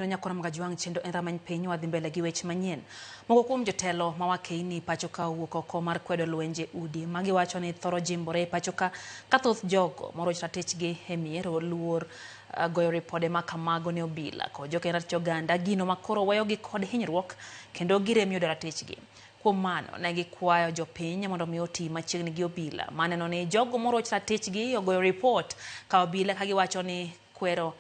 Nyakora Magajuang chendo en ramany piny wadhi mbele gi weche manyien. Moko kuom jotelo mawakeini pacho ka wuok oko mar kwedo lwenje udi magiwacho ni thoro jimbore pacho ka thoth jogo moroch ratechgi e miero luor goyo ripode ma kamago ne obila ko jokenda joganda gino makoro weyogi kod hinyruok kendo girem yudo ratechgi. Kuom mano ne gikwayo jopiny mondo mi oti machiegni gi obila maneno ni jogo moroch ratechgi ogoyo report ka obila kagiwacho ni kwero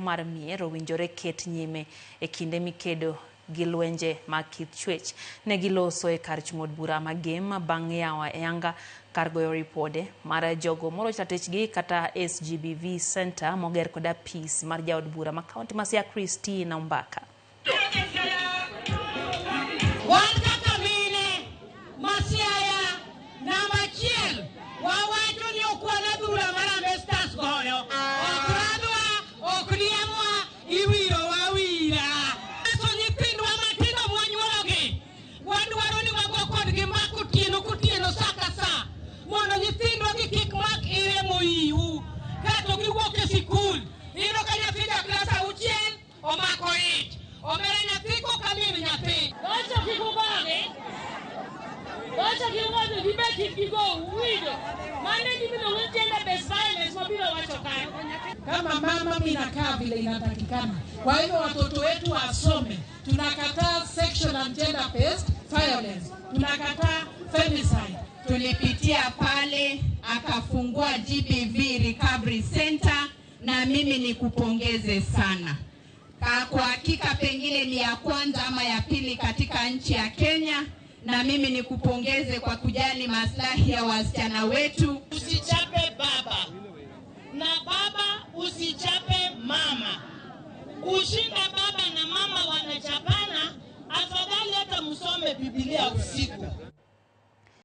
mar miero winjore ket nyime e kinde mikedo gi lwenje mag kit chwech. Ne giloso e kar chung'od bura magem bang' yawa yanga kar goyo ripode mar jogo moroch ratechgi kata SGBV Center moger kod apis mar jaod bura ma kaunti ma Siaya Christine Ombaka. Kama mama minakaa vile inatakikana. Kwa hivyo watoto wetu wasome. Tunakataa sexual and gender based violence. Tunakataa femicide. Tulipitia pale akafungua GBV Recovery Center na mimi nikupongeze sana. Kwa hakika pengine ni ya kwanza ama ya pili katika nchi ya Kenya na mimi nikupongeze kwa kujali maslahi ya wasichana wetu. Usichape baba na baba usichape mama. Kushinda baba na mama wanachapana, afadhali hata msome Biblia usiku.